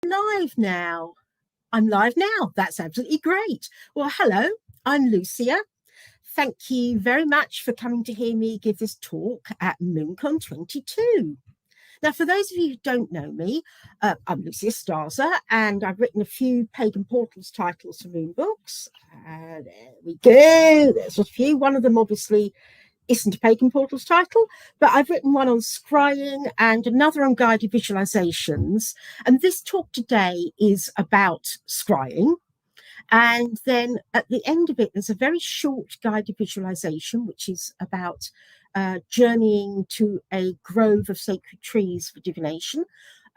live now. I'm live now. That's absolutely great. Well, hello, I'm Lucya. Thank you very much for coming to hear me give this talk at MoonCon 22. Now, for those of you who don't know me, I'm Lucya Starza, and I've written a few Pagan Portals titles for Moon books. There we go. There's a few. One of them, obviously, isn't a Pagan Portals title, but I've written one on scrying and another on guided visualizations. And this talk today is about scrying. And then at the end of it, there's a very short guided visualization, which is about journeying to a grove of sacred trees for divination,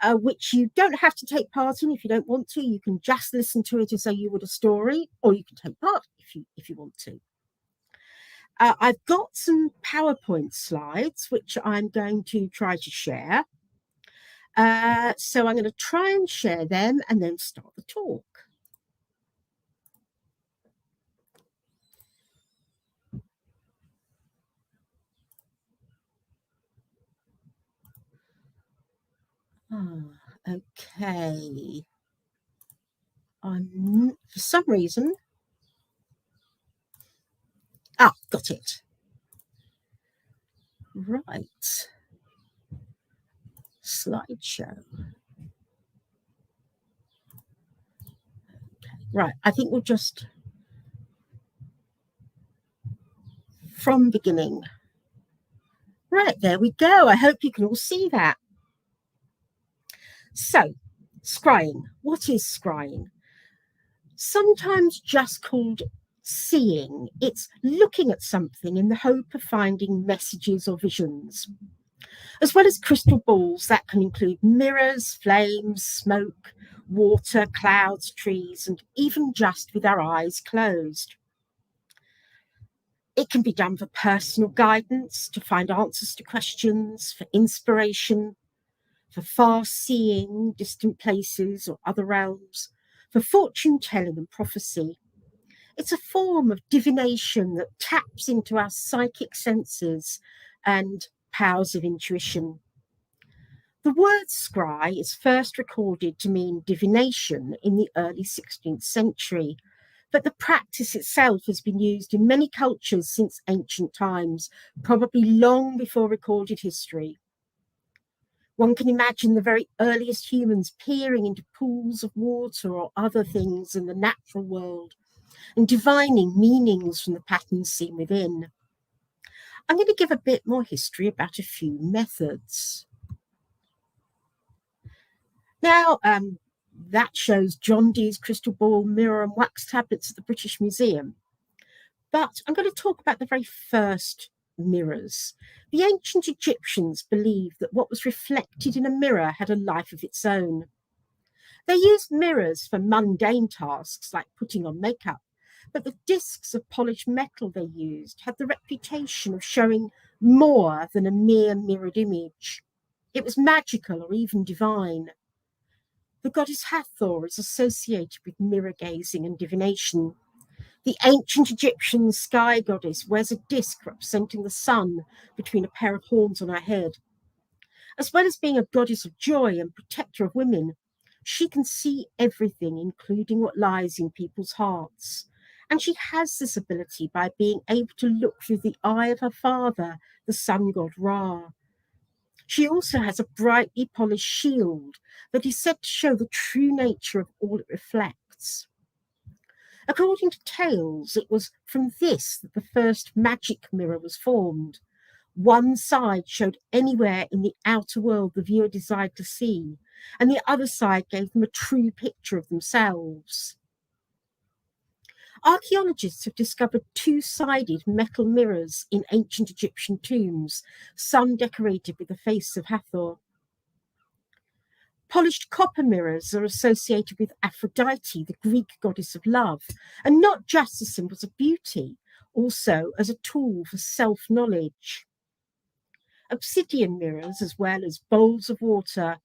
which you don't have to take part in if you don't want to. You can just listen to it as though you would a story, or you can take part if you want to. I've got some PowerPoint slides, which I'm going to try to share. So I'm going to try and share them and then start the talk. Okay. For some reason... got it. Right. Slideshow. Okay. Right, I think we'll just... From beginning. Right, there we go. I hope you can all see that. So, scrying. What is scrying? Sometimes just called seeing. It's looking at something in the hope of finding messages or visions. As well as crystal balls, that can include mirrors, flames, smoke, water, clouds, trees, and even just with our eyes closed. It can be done for personal guidance, to find answers to questions, for inspiration, for far-seeing, distant places or other realms, for fortune-telling and prophecy. It's a form of divination that taps into our psychic senses and powers of intuition. The word scry is first recorded to mean divination in the early 16th century, but the practice itself has been used in many cultures since ancient times, probably long before recorded history. One can imagine the very earliest humans peering into pools of water or other things in the natural world and divining meanings from the patterns seen within. I'm going to give a bit more history about a few methods. Now, that shows John Dee's crystal ball, mirror and wax tablets at the British Museum. But I'm going to talk about the very first mirrors. The ancient Egyptians believed that what was reflected in a mirror had a life of its own. They used mirrors for mundane tasks like putting on makeup, but the discs of polished metal they used had the reputation of showing more than a mere mirrored image. It was magical or even divine. The goddess Hathor is associated with mirror gazing and divination. The ancient Egyptian sky goddess wears a disc representing the sun between a pair of horns on her head. As well as being a goddess of joy and protector of women, she can see everything, including what lies in people's hearts. And she has this ability by being able to look through the eye of her father, the sun god Ra. She also has a brightly polished shield that is said to show the true nature of all it reflects. According to tales, it was from this that the first magic mirror was formed. One side showed anywhere in the outer world the viewer desired to see, and the other side gave them a true picture of themselves. Archaeologists have discovered two-sided metal mirrors in ancient Egyptian tombs, some decorated with the face of Hathor. Polished copper mirrors are associated with Aphrodite, the Greek goddess of love, and not just as symbols of beauty, also as a tool for self-knowledge. Obsidian mirrors, as well as bowls of water,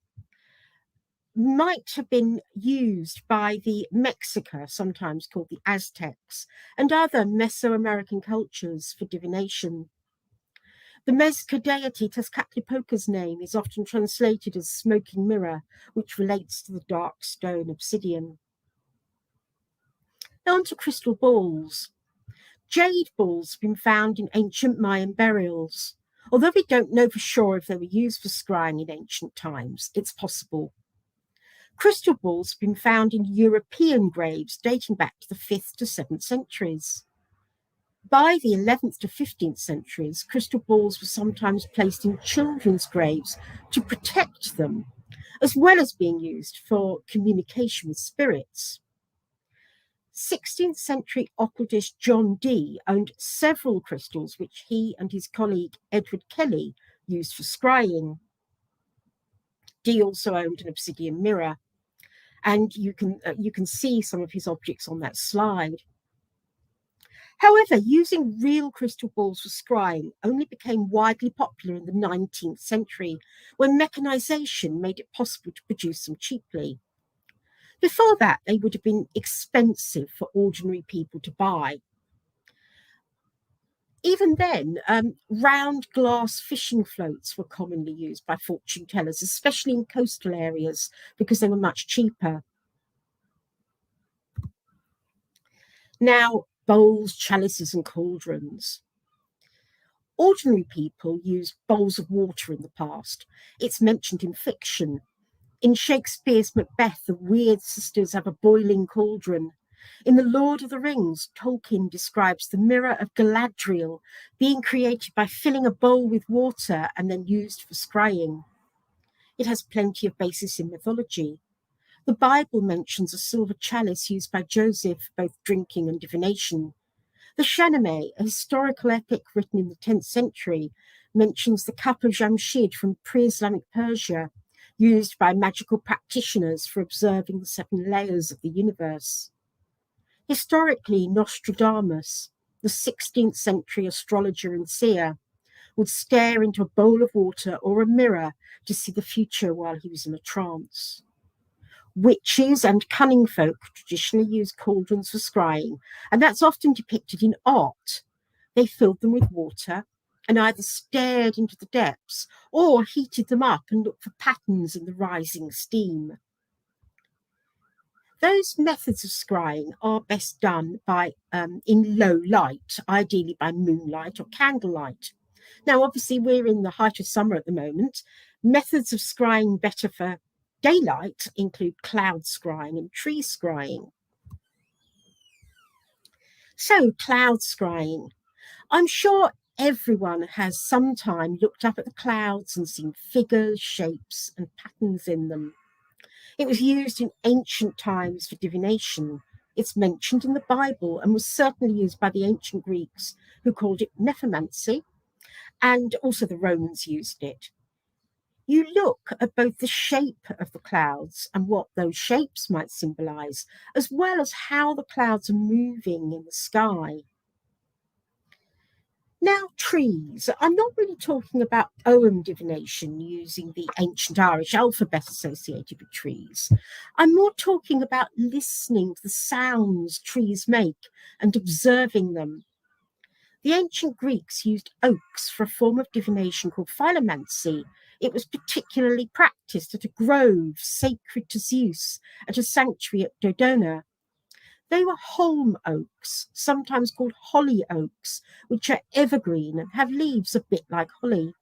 might have been used by the Mexica, sometimes called the Aztecs, and other Mesoamerican cultures for divination. The Mezca deity Tezcatlipoca's name is often translated as smoking mirror, which relates to the dark stone obsidian. Now on to crystal balls. Jade balls have been found in ancient Mayan burials. Although we don't know for sure if they were used for scrying in ancient times, it's possible. Crystal balls have been found in European graves dating back to the 5th to 7th centuries. By the 11th to 15th centuries, crystal balls were sometimes placed in children's graves to protect them, as well as being used for communication with spirits. 16th century occultist John Dee owned several crystals which he and his colleague Edward Kelly used for scrying. Dee also owned an obsidian mirror, and you can see some of his objects on that slide. However, using real crystal balls for scrying only became widely popular in the 19th century, when mechanization made it possible to produce them cheaply. Before that, they would have been expensive for ordinary people to buy. Even then, round glass fishing floats were commonly used by fortune tellers, especially in coastal areas, because they were much cheaper. Now, bowls, chalices, and cauldrons. Ordinary people used bowls of water in the past. It's mentioned in fiction. In Shakespeare's Macbeth, the weird sisters have a boiling cauldron. In The Lord of the Rings, Tolkien describes the mirror of Galadriel being created by filling a bowl with water and then used for scrying. It has plenty of basis in mythology. The Bible mentions a silver chalice used by Joseph for both drinking and divination. The Shahnameh, a historical epic written in the 10th century, mentions the cup of Jamshid from pre-Islamic Persia, used by magical practitioners for observing the 7 layers of the universe. Historically, Nostradamus, the 16th century astrologer and seer, would stare into a bowl of water or a mirror to see the future while he was in a trance. Witches and cunning folk traditionally used cauldrons for scrying, and that's often depicted in art. They filled them with water and either stared into the depths or heated them up and looked for patterns in the rising steam. Those methods of scrying are best done in low light, ideally by moonlight or candlelight. Now, obviously, we're in the height of summer at the moment. Methods of scrying better for daylight include cloud scrying and tree scrying. So, cloud scrying. I'm sure everyone has sometime looked up at the clouds and seen figures, shapes, and patterns in them. It was used in ancient times for divination. It's mentioned in the Bible and was certainly used by the ancient Greeks, who called it nephomancy, and also the Romans used it. You look at both the shape of the clouds and what those shapes might symbolize, as well as how the clouds are moving in the sky. Now, trees. I'm not really talking about ogham divination using the ancient Irish alphabet associated with trees. I'm more talking about listening to the sounds trees make and observing them. The ancient Greeks used oaks for a form of divination called philomancy. It was particularly practiced at a grove sacred to Zeus at a sanctuary at Dodona. They were holm oaks, sometimes called holly oaks, which are evergreen and have leaves a bit like holly.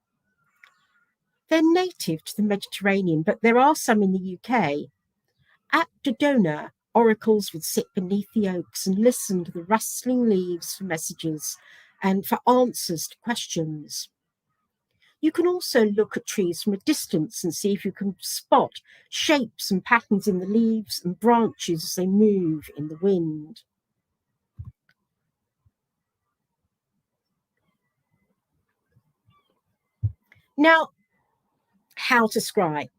They're native to the Mediterranean, but there are some in the UK. At Dodona, oracles would sit beneath the oaks and listen to the rustling leaves for messages and for answers to questions. You can also look at trees from a distance and see if you can spot shapes and patterns in the leaves and branches as they move in the wind. Now, how to scry.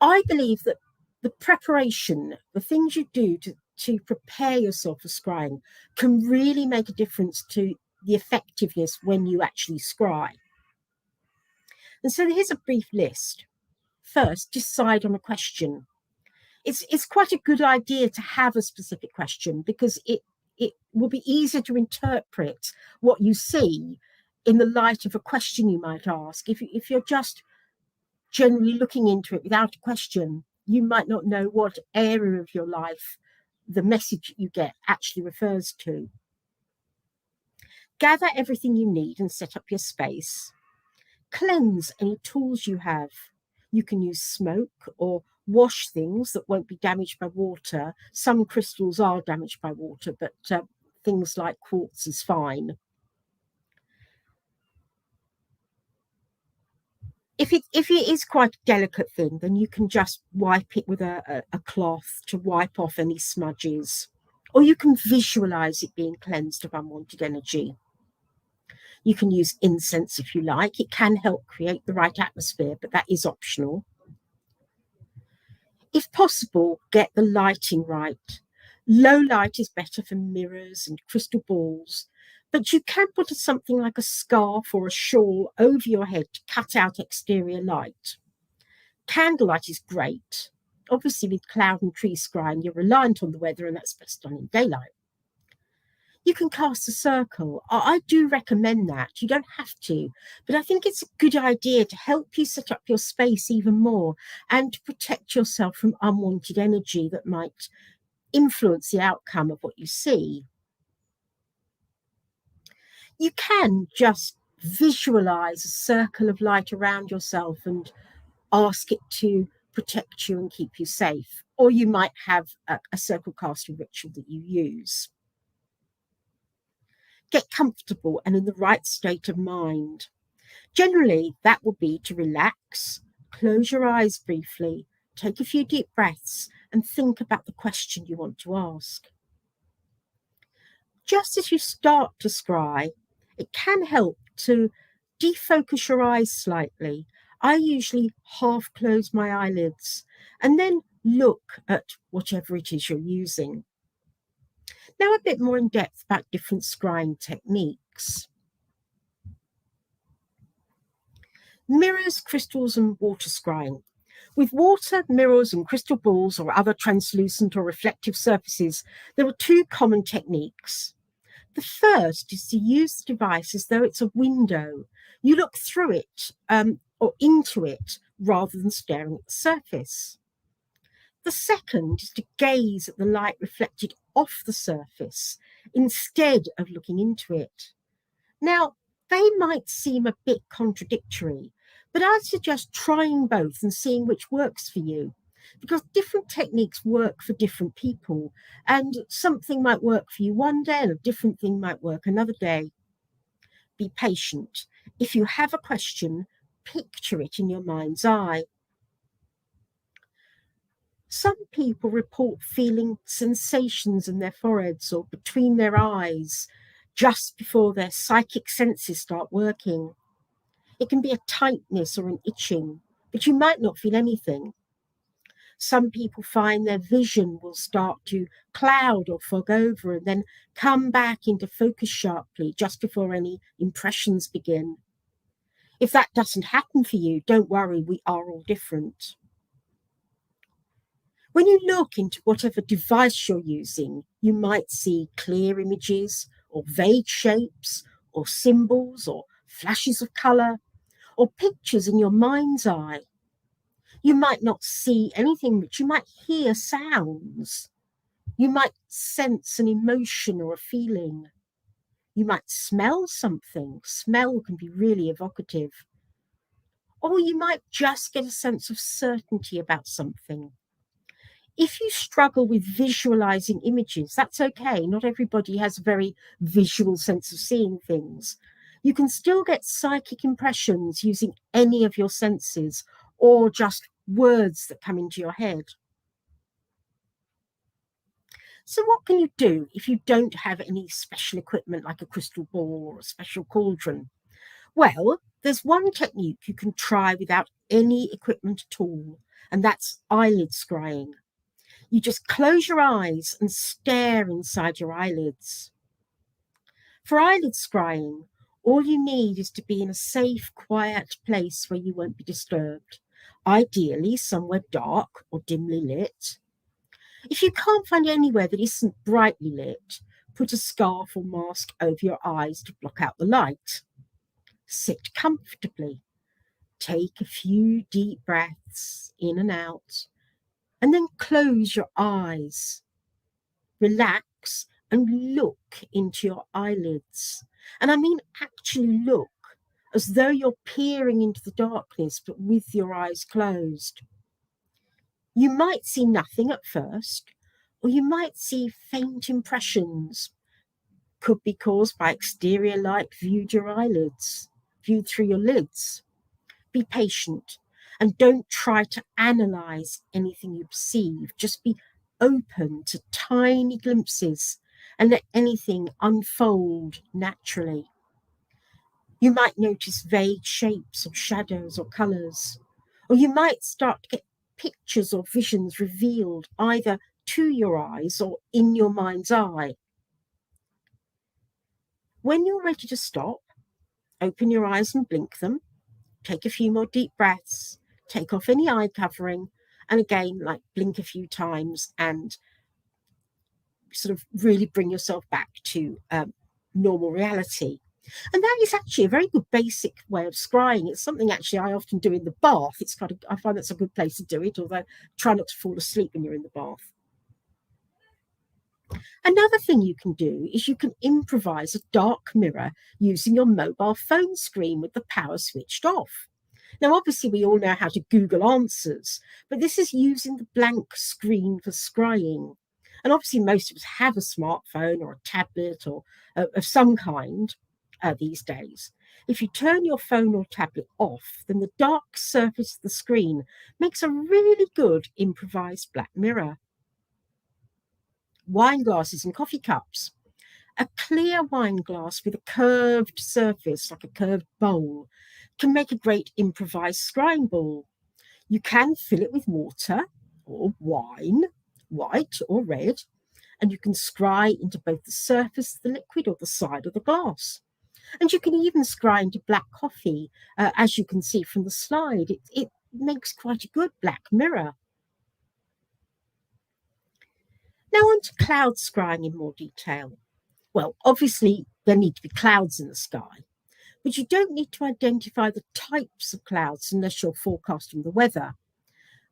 I believe that the preparation, the things you do to prepare yourself for scrying, can really make a difference to the effectiveness when you actually scry. And so here's a brief list. First, decide on a question. It's quite a good idea to have a specific question because it will be easier to interpret what you see in the light of a question you might ask. If you're just generally looking into it without a question, you might not know what area of your life the message you get actually refers to. Gather everything you need and set up your space. Cleanse any tools you have. You can use smoke or wash things that won't be damaged by water. Some crystals are damaged by water, but things like quartz is fine. If it is quite a delicate thing, then you can just wipe it with a cloth to wipe off any smudges. Or you can visualize it being cleansed of unwanted energy. You can use incense if you like. It can help create the right atmosphere, but that is optional. If possible, get the lighting right. Low light is better for mirrors and crystal balls, but you can put something like a scarf or a shawl over your head to cut out exterior light. Candlelight is great. Obviously, with cloud and tree scrying, you're reliant on the weather, and that's best done in daylight. You can cast a circle. I do recommend that. You don't have to, but I think it's a good idea to help you set up your space even more and to protect yourself from unwanted energy that might influence the outcome of what you see. You can just visualize a circle of light around yourself and ask it to protect you and keep you safe. Or you might have a circle casting ritual that you use. Get comfortable and in the right state of mind. Generally, that will be to relax, close your eyes briefly, take a few deep breaths, and think about the question you want to ask. Just as you start to scry, it can help to defocus your eyes slightly. I usually half close my eyelids and then look at whatever it is you're using. Now, a bit more in depth about different scrying techniques. Mirrors, crystals, and water scrying. With water, mirrors, and crystal balls or other translucent or reflective surfaces, there are two common techniques. The first is to use the device as though it's a window. You look through it or into it rather than staring at the surface. The second is to gaze at the light reflected off the surface instead of looking into it. Now, they might seem a bit contradictory, but I'd suggest trying both and seeing which works for you, because different techniques work for different people, and something might work for you one day and a different thing might work another day. Be patient. If you have a question, picture it in your mind's eye. Some people report feeling sensations in their foreheads or between their eyes just before their psychic senses start working. It can be a tightness or an itching, but you might not feel anything. Some people find their vision will start to cloud or fog over and then come back into focus sharply just before any impressions begin. If that doesn't happen for you, don't worry, we are all different. When you look into whatever device you're using, you might see clear images or vague shapes or symbols or flashes of colour or pictures in your mind's eye. You might not see anything, but you might hear sounds. You might sense an emotion or a feeling. You might smell something. Smell can be really evocative. Or you might just get a sense of certainty about something. If you struggle with visualizing images, that's okay. Not everybody has a very visual sense of seeing things. You can still get psychic impressions using any of your senses or just words that come into your head. So what can you do if you don't have any special equipment like a crystal ball or a special cauldron? Well, there's one technique you can try without any equipment at all, and that's eyelid scrying. You just close your eyes and stare inside your eyelids. For eyelid scrying, all you need is to be in a safe, quiet place where you won't be disturbed, ideally somewhere dark or dimly lit. If you can't find anywhere that isn't brightly lit, Put a scarf or mask over your eyes to block out the light. Sit comfortably. Take a few deep breaths in and out, and then close your eyes. Relax and look into your eyelids. And I mean actually look, as though you're peering into the darkness, but with your eyes closed. You might see nothing at first, or you might see faint impressions. Could be caused by exterior light viewed through your lids. Be patient and don't try to analyze anything you perceive. Just be open to tiny glimpses and let anything unfold naturally. You might notice vague shapes or shadows or colors, or you might start to get pictures or visions revealed either to your eyes or in your mind's eye. When you're ready to stop, open your eyes and blink them. Take a few more deep breaths, take off any eye covering, and again, like blink a few times and sort of really bring yourself back to normal reality. And that is actually a very good basic way of scrying. It's something actually I often do in the bath. I find that's a good place to do it, although try not to fall asleep when you're in the bath. Another thing you can do is you can improvise a dark mirror using your mobile phone screen with the power switched off. Now, obviously, we all know how to Google answers, but this is using the blank screen for scrying. And obviously, most of us have a smartphone or a tablet or of some kind these days. If you turn your phone or tablet off, then the dark surface of the screen makes a really good improvised black mirror. Wine glasses and coffee cups. A clear wine glass with a curved surface, like a curved bowl, can make a great improvised scrying ball. You can fill it with water or wine, white or red, and you can scry into both the surface of the liquid or the side of the glass. And you can even scry into black coffee, as you can see from the slide. It makes quite a good black mirror. Now on to cloud scrying in more detail. Well, obviously, there need to be clouds in the sky, but you don't need to identify the types of clouds unless you're forecasting the weather.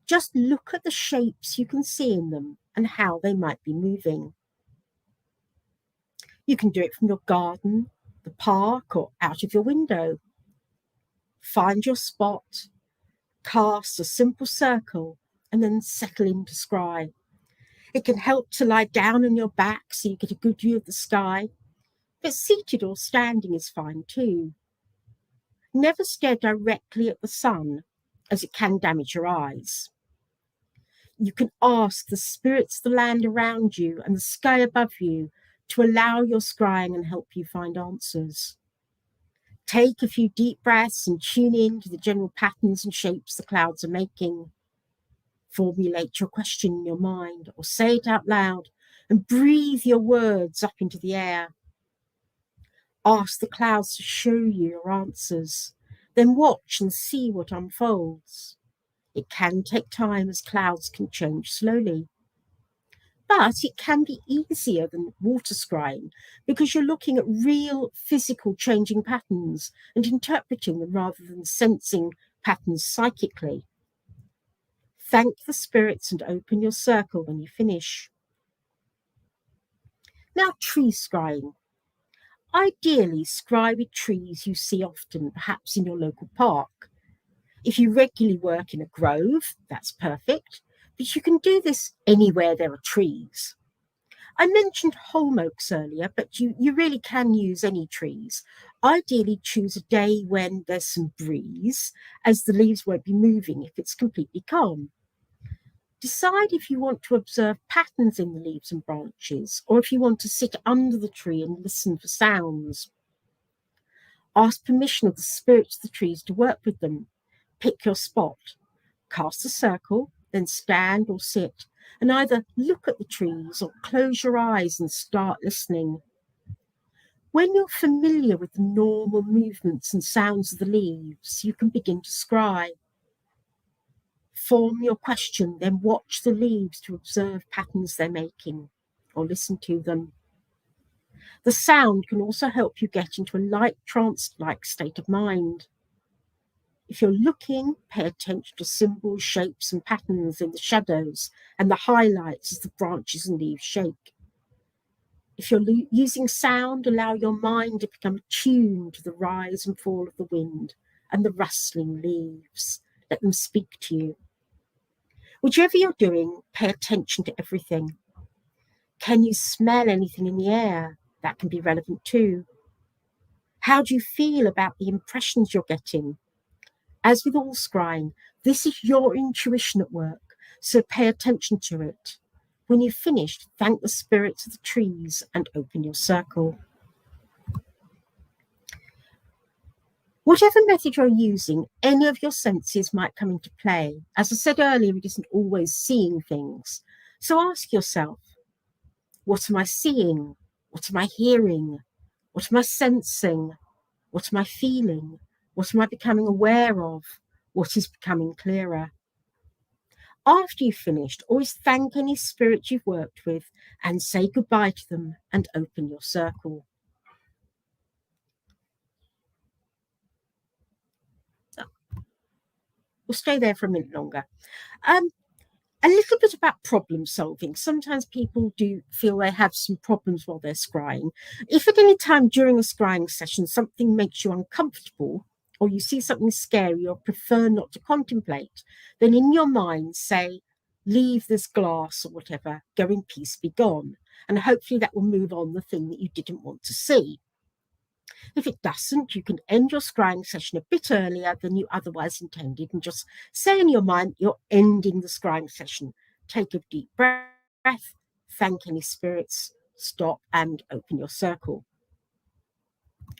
Just look at the shapes you can see in them and how they might be moving. You can do it from your garden, the park, or out of your window. Find your spot, cast a simple circle, and then settle in to scry. It can help to lie down on your back so you get a good view of the sky, but seated or standing is fine too. Never stare directly at the sun, as it can damage your eyes. You can ask the spirits of the land around you and the sky above you to allow your scrying and help you find answers. Take a few deep breaths and tune in to the general patterns and shapes the clouds are making. Formulate your question in your mind or say it out loud and breathe your words up into the air. Ask the clouds to show you your answers, then watch and see what unfolds. It can take time as clouds can change slowly. But it can be easier than water scrying because you're looking at real physical changing patterns and interpreting them rather than sensing patterns psychically. Thank the spirits and open your circle when you finish. Now, tree scrying. Ideally, scry with trees you see often, perhaps in your local park. If you regularly work in a grove, that's perfect, but you can do this anywhere there are trees. I mentioned holm oaks earlier, but you really can use any trees. Ideally, choose a day when there's some breeze, as the leaves won't be moving if it's completely calm. Decide if you want to observe patterns in the leaves and branches, or if you want to sit under the tree and listen for sounds. Ask permission of the spirits of the trees to work with them. Pick your spot. Cast a circle, then stand or sit, and either look at the trees or close your eyes and start listening. When you're familiar with the normal movements and sounds of the leaves, you can begin to scry. Form your question, then watch the leaves to observe patterns they're making, or listen to them. The sound can also help you get into a light trance-like state of mind. If you're looking, pay attention to symbols, shapes, and patterns in the shadows and the highlights as the branches and leaves shake. If you're using sound, allow your mind to become attuned to the rise and fall of the wind and the rustling leaves. Let them speak to you. Whichever you're doing, pay attention to everything. Can you smell anything in the air? That can be relevant too. How do you feel about the impressions you're getting? As with all scrying, this is your intuition at work, so pay attention to it. When you've finished, thank the spirits of the trees and open your circle. Whatever method you're using, any of your senses might come into play. As I said earlier, it isn't always seeing things. So ask yourself, what am I seeing? What am I hearing? What am I sensing? What am I feeling? What am I becoming aware of? What is becoming clearer? After you've finished, always thank any spirit you've worked with and say goodbye to them and open your circle. So, we'll stay there for a minute longer. A little bit about problem solving. Sometimes people do feel they have some problems while they're scrying. If at any time during a scrying session something makes you uncomfortable, or you see something scary or prefer not to contemplate, then in your mind say, leave this glass or whatever, go in peace, be gone. And hopefully that will move on the thing that you didn't want to see. If it doesn't, you can end your scrying session a bit earlier than you otherwise intended and just say in your mind, you're ending the scrying session. Take a deep breath, thank any spirits, stop and open your circle.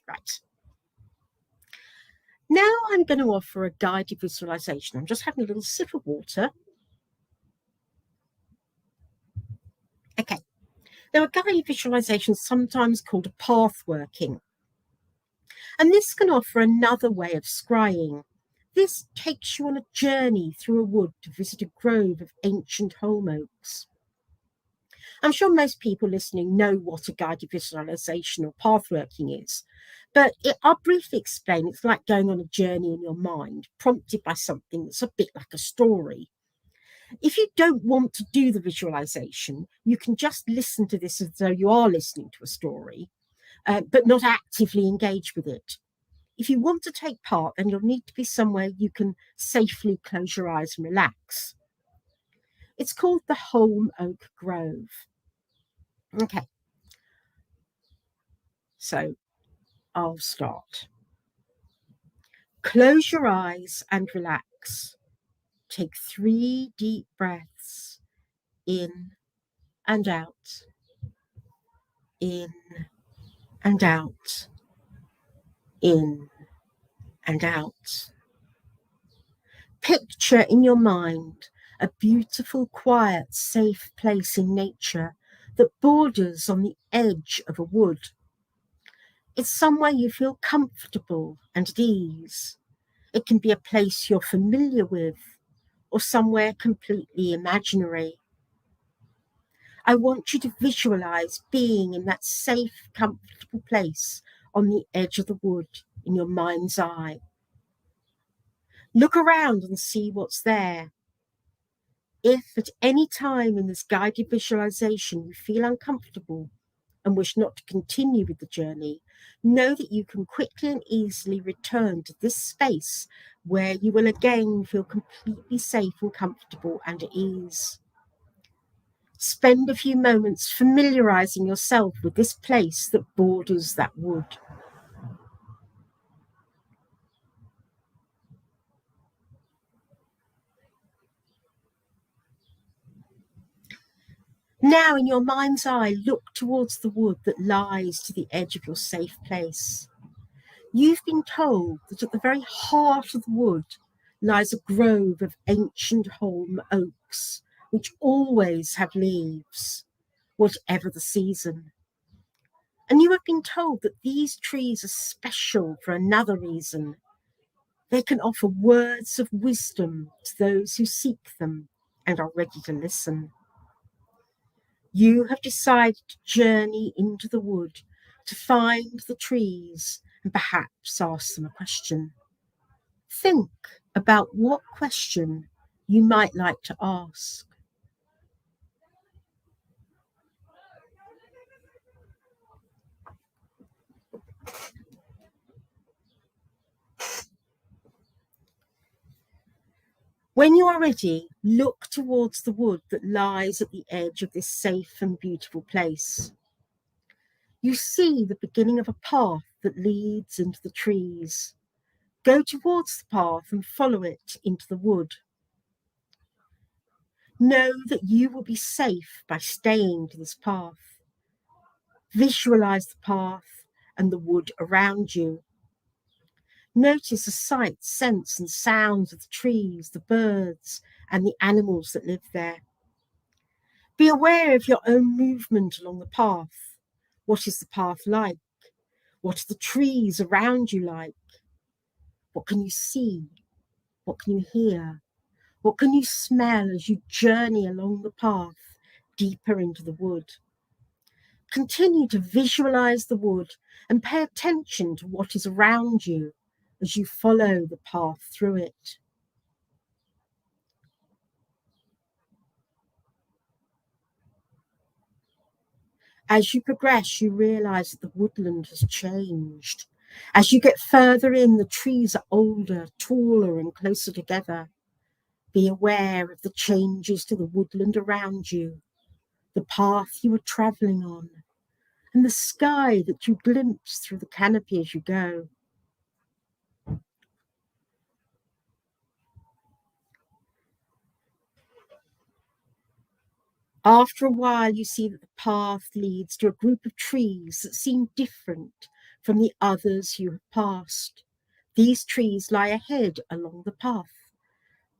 Right. Now I'm going to offer a guided visualization. I'm just having a little sip of water. Okay. Now, a guided visualization is sometimes called a path working. And this can offer another way of scrying. This takes you on a journey through a wood to visit a grove of ancient holm oaks. I'm sure most people listening know what a guided visualization or pathworking is, but I'll briefly explain. It's like going on a journey in your mind, prompted by something that's a bit like a story. If you don't want to do the visualization, you can just listen to this as though you are listening to a story, but not actively engage with it. If you want to take part, then you'll need to be somewhere you can safely close your eyes and relax. It's called the Holm Oak Grove. Okay, so I'll start. Close your eyes and relax. Take 3 deep breaths in and out, in and out, in and out. Picture in your mind a beautiful, quiet, safe place in nature that borders on the edge of a wood. It's somewhere you feel comfortable and at ease. It can be a place you're familiar with or somewhere completely imaginary. I want you to visualize being in that safe, comfortable place on the edge of the wood in your mind's eye. Look around and see what's there. If at any time in this guided visualization you feel uncomfortable and wish not to continue with the journey, know that you can quickly and easily return to this space where you will again feel completely safe and comfortable and at ease. Spend a few moments familiarizing yourself with this place that borders that wood. Now, in your mind's eye, look towards the wood that lies to the edge of your safe place. You've been told that at the very heart of the wood lies a grove of ancient holm oaks, which always have leaves, whatever the season. And you have been told that these trees are special for another reason. They can offer words of wisdom to those who seek them and are ready to listen. You have decided to journey into the wood to find the trees and perhaps ask them a question. Think about what question you might like to ask. When you are ready, look towards the wood that lies at the edge of this safe and beautiful place. You see the beginning of a path that leads into the trees. Go towards the path and follow it into the wood. Know that you will be safe by staying to this path. Visualize the path and the wood around you. Notice the sights, scents, and sounds of the trees, the birds, and the animals that live there. Be aware of your own movement along the path. What is the path like? What are the trees around you like? What can you see? What can you hear? What can you smell as you journey along the path deeper into the wood? Continue to visualize the wood and pay attention to what is around you as you follow the path through it. As you progress, you realize that the woodland has changed. As you get further in, the trees are older, taller, and closer together. Be aware of the changes to the woodland around you, the path you are traveling on, and the sky that you glimpse through the canopy as you go. After a while, you see that the path leads to a group of trees that seem different from the others you have passed. These trees lie ahead along the path.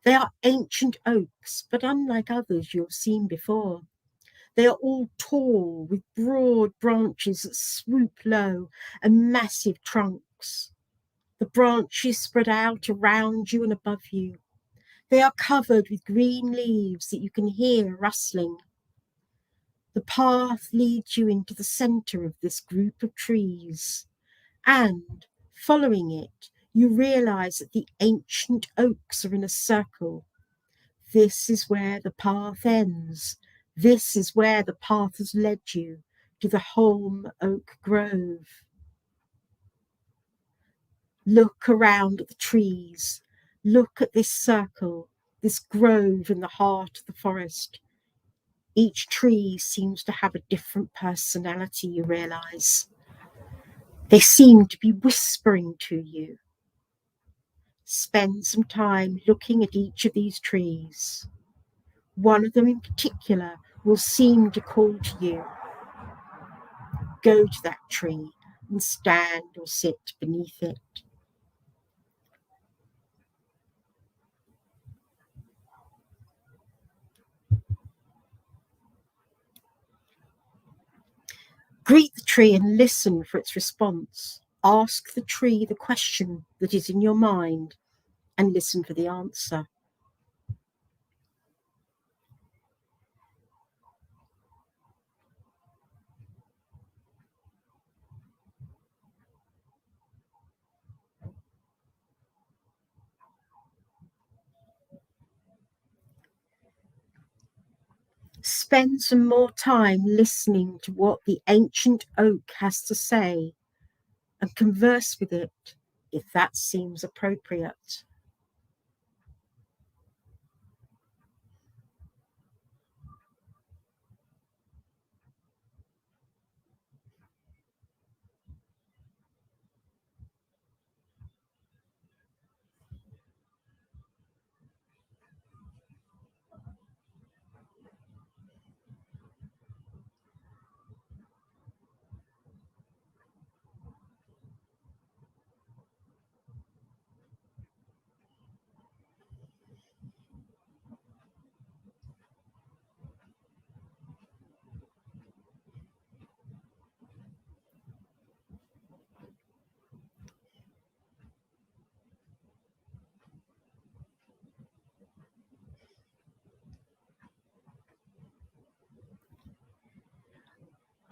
They are ancient oaks, but unlike others you have seen before. They are all tall, with broad branches that swoop low and massive trunks. The branches spread out around you and above you. They are covered with green leaves that you can hear rustling. The path leads you into the center of this group of trees, and, following it, you realize that the ancient oaks are in a circle. This is where the path ends. This is where the path has led you to the Holm Oak Grove. Look around at the trees. Look at this circle, this grove in the heart of the forest. Each tree seems to have a different personality, you realize. They seem to be whispering to you. Spend some time looking at each of these trees. One of them in particular will seem to call to you. Go to that tree and stand or sit beneath it. Greet the tree and listen for its response. Ask the tree the question that is in your mind and listen for the answer. Spend some more time listening to what the ancient oak has to say and converse with it if that seems appropriate.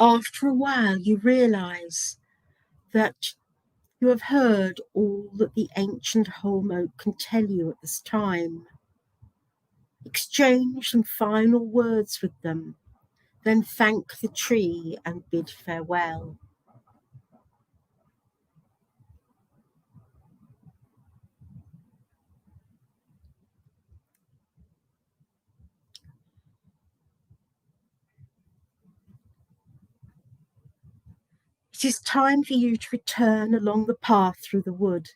After a while, you realize that you have heard all that the ancient holm oak can tell you at this time. Exchange some final words with them, then thank the tree and bid farewell. It is time for you to return along the path through the wood.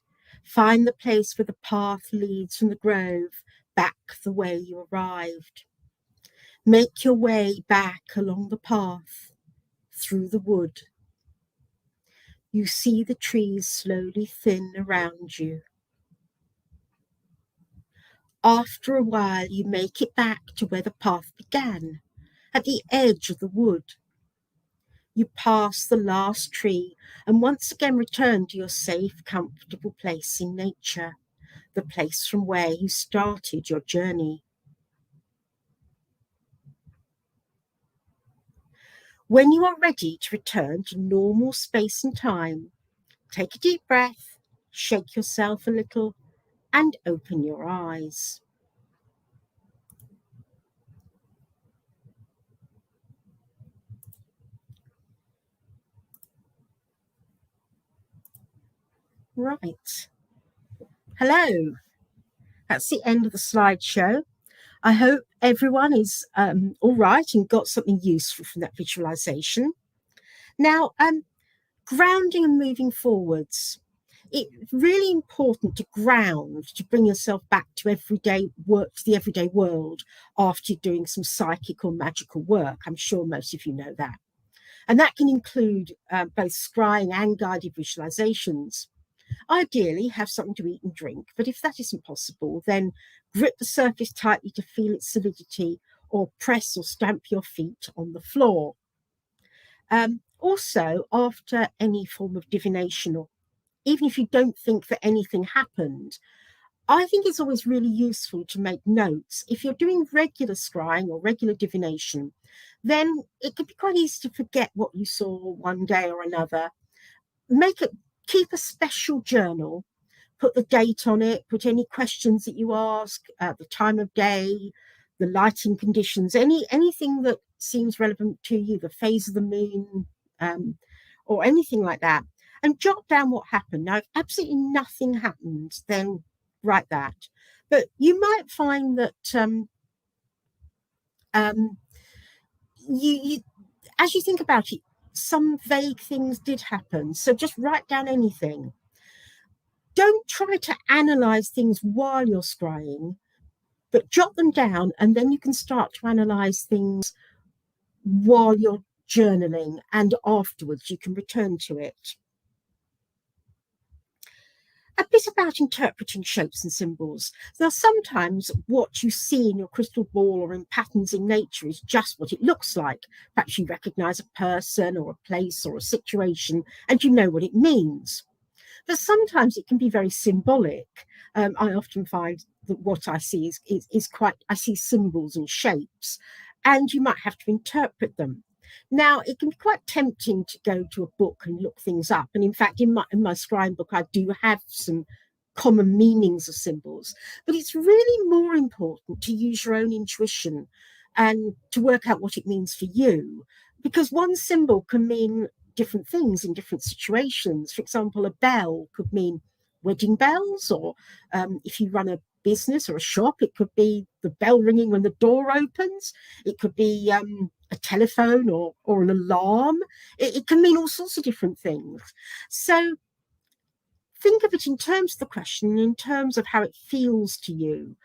Find the place where the path leads from the grove back the way you arrived. Make your way back along the path through the wood. You see the trees slowly thin around you. After a while, you make it back to where the path began, at the edge of the wood. You pass the last tree and once again return to your safe, comfortable place in nature, the place from where you started your journey. When you are ready to return to normal space and time, take a deep breath, shake yourself a little, and open your eyes. Right. Hello. That's the end of the slideshow. I hope everyone is all right and got something useful from that visualization. Now, grounding and moving forwards. It's really important to ground, to bring yourself back to everyday work, to the everyday world after you're doing some psychic or magical work. I'm sure most of you know that. And that can include both scrying and guided visualizations. Ideally, have something to eat and drink, but if that isn't possible, then grip the surface tightly to feel its solidity, or press or stamp your feet on the floor. Also, after any form of divination, or even if you don't think that anything happened, I think it's always really useful to make notes. If you're doing regular scrying or regular divination, then it can be quite easy to forget what you saw one day or another. Keep a special journal, put the date on it, put any questions that you ask, the time of day, the lighting conditions, anything that seems relevant to you, the phase of the moon, or anything like that, and jot down what happened. Now, if absolutely nothing happened, then write that. But you might find that um, you, as you think about it, some vague things did happen. So just write down anything. Don't try to analyze things while you're scrying, but jot them down, and then you can start to analyze things while you're journaling, and afterwards you can return to it. A bit about interpreting shapes and symbols. Now, sometimes what you see in your crystal ball or in patterns in nature is just what it looks like. Perhaps you recognize a person or a place or a situation, and you know what it means. But sometimes it can be very symbolic. I often find that what I see is quite, I see symbols and shapes, and you might have to interpret them. Now, it can be quite tempting to go to a book and look things up. And in fact, in my scrying book, I do have some common meanings of symbols. But it's really more important to use your own intuition and to work out what it means for you. Because one symbol can mean different things in different situations. For example, a bell could mean wedding bells, or if you run a business or a shop, it could be the bell ringing when the door opens. It could be a telephone or an alarm. It can mean all sorts of different things. So think of it in terms of the question, in terms of how it feels to you.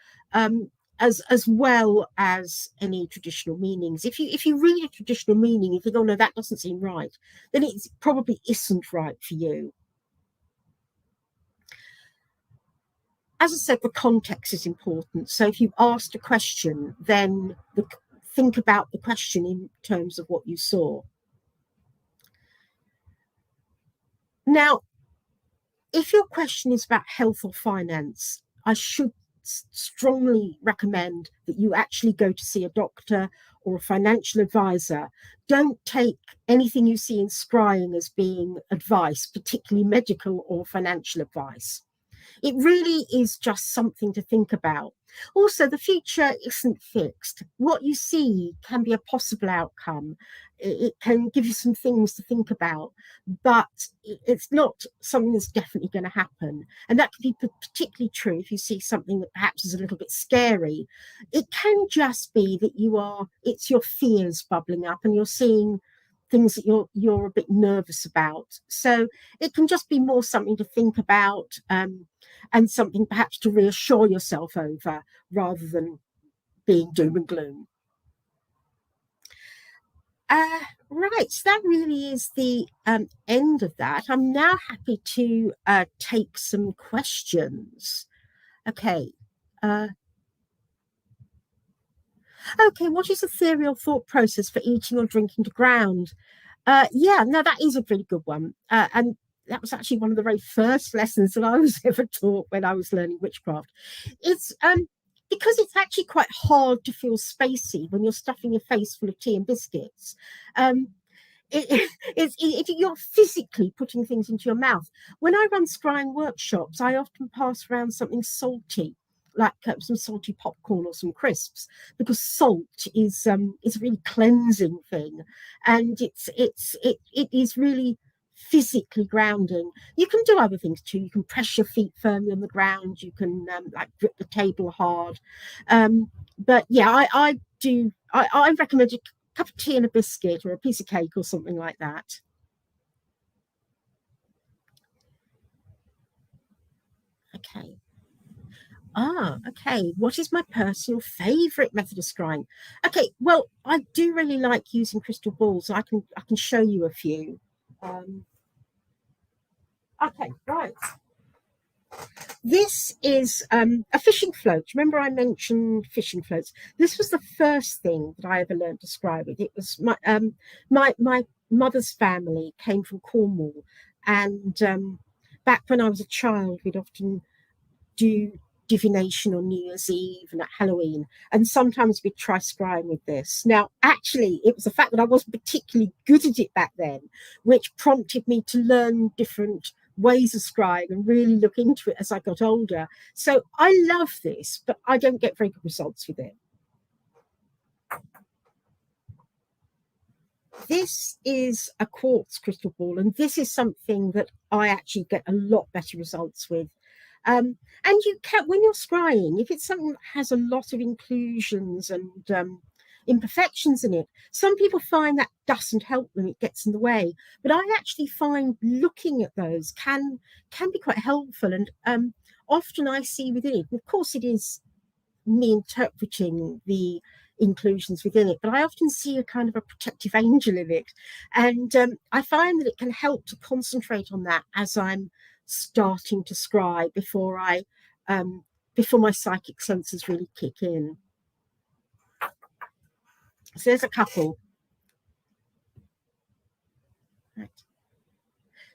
As well as any traditional meanings. If you read a traditional meaning, you think, oh no, that doesn't seem right, then it probably isn't right for you. As I said, the context is important. So if you asked a question, then think about the question in terms of what you saw. Now, if your question is about health or finance, I should strongly recommend that you actually go to see a doctor or a financial advisor. Don't take anything you see in scrying as being advice, particularly medical or financial advice. It really is just something to think about. Also, the future isn't fixed. What you see can be a possible outcome. It can give you some things to think about, but it's not something that's definitely going to happen. And that can be particularly true if you see something that perhaps is a little bit scary. It can just be that it's your fears bubbling up and you're seeing things that you're a bit nervous about. So it can just be more something to think about, and something perhaps to reassure yourself over rather than being doom and gloom. Right, so that really is the end of that. I'm now happy to take some questions. Okay. Okay, what is the theory or thought process for eating or drinking to ground? Yeah, no, that is a really good one. And that was actually one of the very first lessons that I was ever taught when I was learning witchcraft. It's because it's actually quite hard to feel spacey when you're stuffing your face full of tea and biscuits. Um, if you're physically putting things into your mouth. When I run scrying workshops, I often pass around something salty, like some salty popcorn or some crisps, because salt is a really cleansing thing, and it is really physically grounding. You can do other things too. You can press your feet firmly on the ground. You can like grip the table hard. But yeah, I do. I recommend a cup of tea and a biscuit or a piece of cake or something like that. Okay. Okay. What is my personal favourite method of scrying? Okay, well, I do really like using crystal balls. I can show you a few. Um, okay, right. This is a fishing float. Remember, I mentioned fishing floats. This was the first thing that I ever learned to scry with. It was my mother's family came from Cornwall, and back when I was a child, we'd often do divination on New Year's Eve and at Halloween, and sometimes we'd try scrying with this. Now, actually, it was the fact that I wasn't particularly good at it back then, which prompted me to learn different ways of scrying and really look into it as I got older. So I love this, but I don't get very good results with it. This is a quartz crystal ball, and this is something that I actually get a lot better results with. And you can, when you're scrying, if it's something that has a lot of inclusions and imperfections in it, some people find that doesn't help them; it gets in the way. But I actually find looking at those can be quite helpful, and often I see within it. Of course, it is me interpreting the inclusions within it, but I often see a kind of a protective angel in it, and I find that it can help to concentrate on that as I'm starting to scry before my psychic senses really kick in. So there's a couple. Right.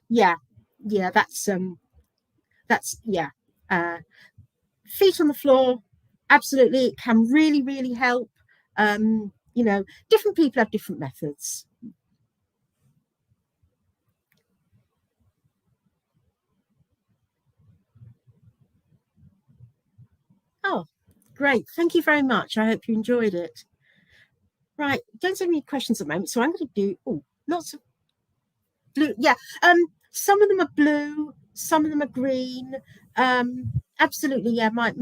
Yeah, yeah, that's yeah. Uh, Feet on the floor, absolutely, it can really help. Different people have different methods. Oh, great. Thank you very much. I hope you enjoyed it. Right. Don't have any questions at the moment. So I'm going to do lots of blue. Yeah. Some of them are blue, some of them are green. Absolutely, yeah. My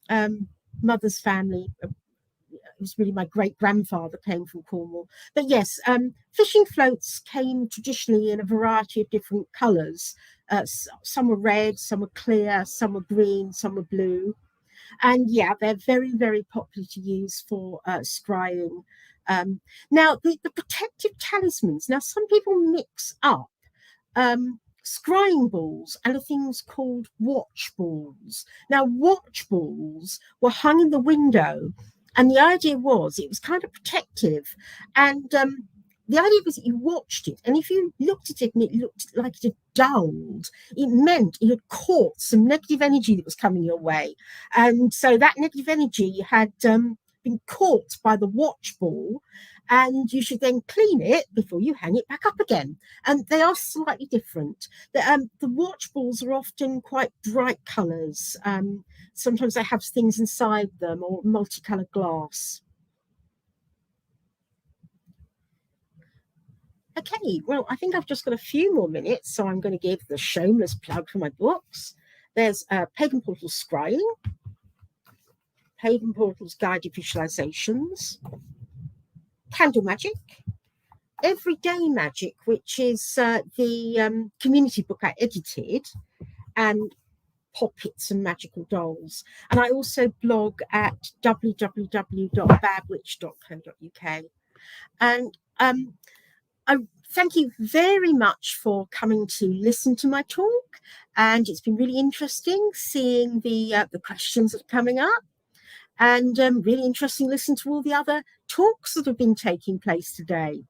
um mother's family, it was really my great grandfather came from Cornwall. But yes, fishing floats came traditionally in a variety of different colours. Some were red, some were clear, some were green, some were blue. And yeah, they're very popular to use for scrying. Now, the protective talismans. Now, some people mix up scrying balls and are things called watch balls. Now, watch balls were hung in the window, and the idea was it was kind of protective, and the idea was that you watched it, and if you looked at it and it looked like it had dulled, it meant it had caught some negative energy that was coming your way. And so that negative energy had been caught by the watch ball, and you should then clean it before you hang it back up again. And they are slightly different. The watch balls are often quite bright colours. Sometimes they have things inside them or multicoloured glass. Okay, well, I think I've just got a few more minutes, so I'm going to give the shameless plug for my books. There's Pagan Portal's Scrying, Pagan Portal's Guided Visualizations, Candle Magic, Everyday Magic, which is the community book I edited, and Poppets and Magical Dolls. And I also blog at www.badwitch.co.uk. And I thank you very much for coming to listen to my talk, and it's been really interesting seeing the questions that are coming up, and really interesting listening to all the other talks that have been taking place today.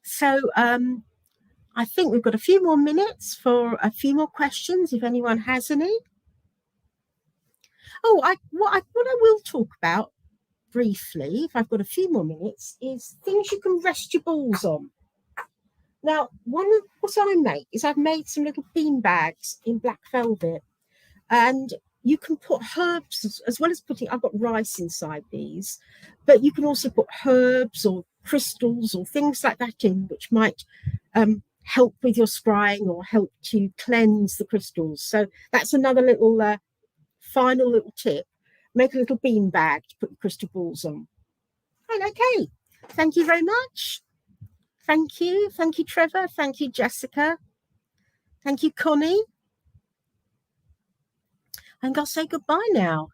So I think we've got a few more minutes for a few more questions, if anyone has any. Oh, what I will talk about briefly, if I've got a few more minutes, is things you can rest your balls on. Now, what I make is I've made some little bean bags in black velvet, and you can put herbs as well as putting, I've got rice inside these, but you can also put herbs or crystals or things like that in, which might help with your scrying or help to cleanse the crystals. So that's another little final little tip. Make a little bean bag to put your crystal balls on. And okay, thank you very much. Thank you, Trevor. Thank you, Jessica. Thank you, Connie. I'm going to say goodbye now.